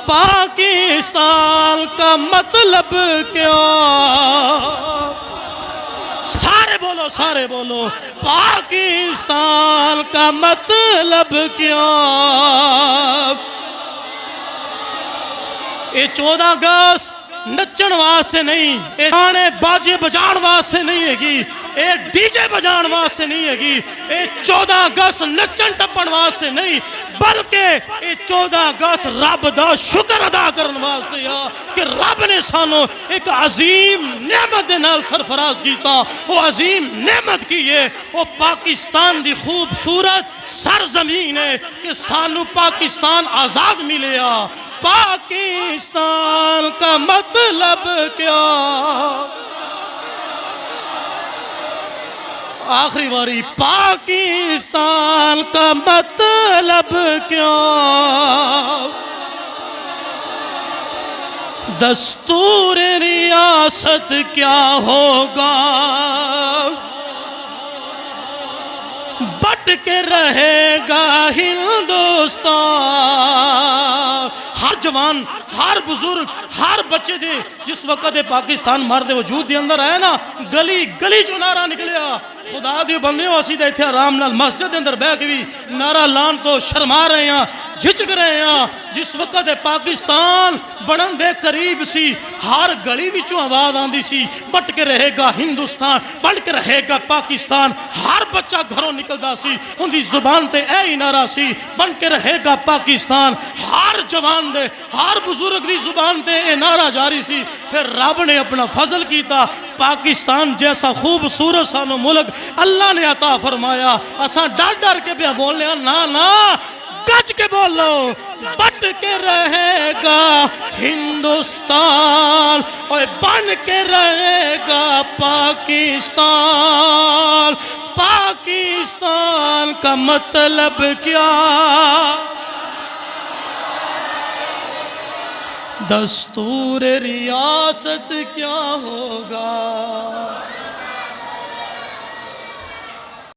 پاکستان کا مطلب کیا؟ سارے بولو پاکستان کا مطلب کیا؟ یہ 14 اگست نچن واسطے نہیں، یہ گانے باجے بجان واسطے نہیں ہے گی، یہ ڈی جے بجان واسطے نہیں ہے گی، یہ 14 اگست نچن ٹپن واسطے نہیں، بلکہ یہ 14 اگست رب دا شکر ادا کرن واسطے یا کہ رب نے سانو ایک عظیم نعمت دے نال سرفراز کیتا۔ وہ عظیم نعمت کی ہے وہ پاکستان دی خوبصورت سرزمین ہے کہ سانو پاکستان آزاد ملیا۔ پاکستان کا مطلب کیا؟ آخری باری، پاکستان کا مطلب کیا؟ دستور ریاست کیا ہوگا؟ بٹ کے رہے گا ہندوستان۔ ہر جوان، ہر بزرگ، ہر بچے دے جس وقت پاکستان مردے وجود دے اندر آیا نا، گلی گلی چو نعرہ نکلیا۔ خدا دی بندیوں اسی دے تھے آرام نال مسجد اندر بہ کے بھی نعرہ لان تو شرما رہے ہیں، جھجک رہے ہیں۔ جس وقت پاکستان بنن دے قریب سی، ہر گلی وچوں آواز آندی سی، بٹ کے رہے گا ہندوستان، بن کے رہے گا پاکستان۔ ہر بچہ گھروں نکلدا سی، ان دی زبان تے اے ہی نعرہ سی، بن کے رہے گا پاکستان۔ ہر جوان دے، ہر بزرگ دی زبان تے اے نعرہ جاری سی۔ پھر رب نے اپنا فضل کیتا، پاکستان جیسا خوبصورت سانو ملک اللہ نے عطا فرمایا۔ اساں ڈر ڈر کے پہ بولنے ہیں، نا گج کے بولو، بٹ کے رہے گا ہندوستان اور بن کے رہے گا پاکستان۔ پاکستان کا مطلب کیا؟ دستور ریاست کیا ہوگا؟